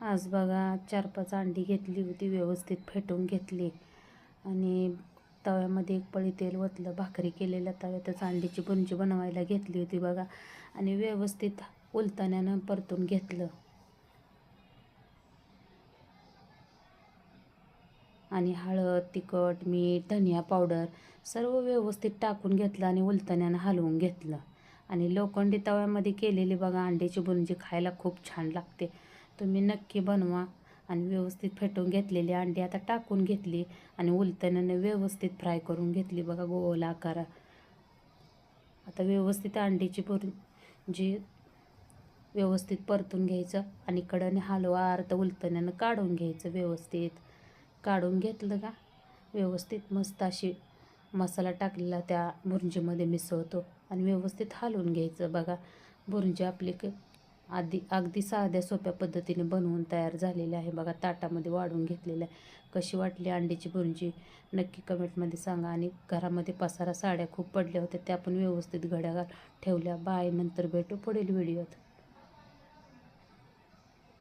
आज बघा 4-5 अंडी घेतली होती, व्यवस्थित फेटून घेतली आणि तव्यामध्ये एक पळी तेल ओतलं. भाकरी केलेल्या तव्यातच अंडीची बुर्जी बनवायला घेतली होती बघा आणि व्यवस्थित उलताण्यानं परतून घेतलं आणि हळद, तिखट, मीठ, धनिया पावडर सर्व व्यवस्थित टाकून घेतलं आणि उलताण्यानं हलवून घेतलं. आणि लोखंडी तव्यामध्ये केलेली बघा अंड्याची बुर्जी खायला खूप छान लागते. तुम्ही नक्की बनवा. आणि व्यवस्थित फेटून घेतलेली अंडी आता टाकून घेतली आणि उलताण्यानं व्यवस्थित फ्राय करून घेतली बघा गोल आकारा. आता व्यवस्थित अंड्याची बुर्जी व्यवस्थित परतून घ्यायचं आणि कडेने हलवा अर्ध उलताण्यानं काढून घ्यायचं. व्यवस्थित काढून घेतलं का व्यवस्थित मस्त अशी मसाला टाकलेला त्या बुर्जीमध्ये मिसळतो आणि व्यवस्थित हलवून घ्यायचं बघा. बुर्जी आपली अगदी साध्या सोप्या पद्धतीने बनवून तयार झालेली आहे बघा. ताटामध्ये वाढून घेतलेलं आहे. कशी वाटली अंड्याची बुर्जी नक्की कमेंटमध्ये सांगा. आणि घरामध्ये पसारा साड्या खूप पडल्या होत्या, त्या पण व्यवस्थित घड्या ठेवल्या. बाय, नंतर भेटू पुढील व्हिडिओत.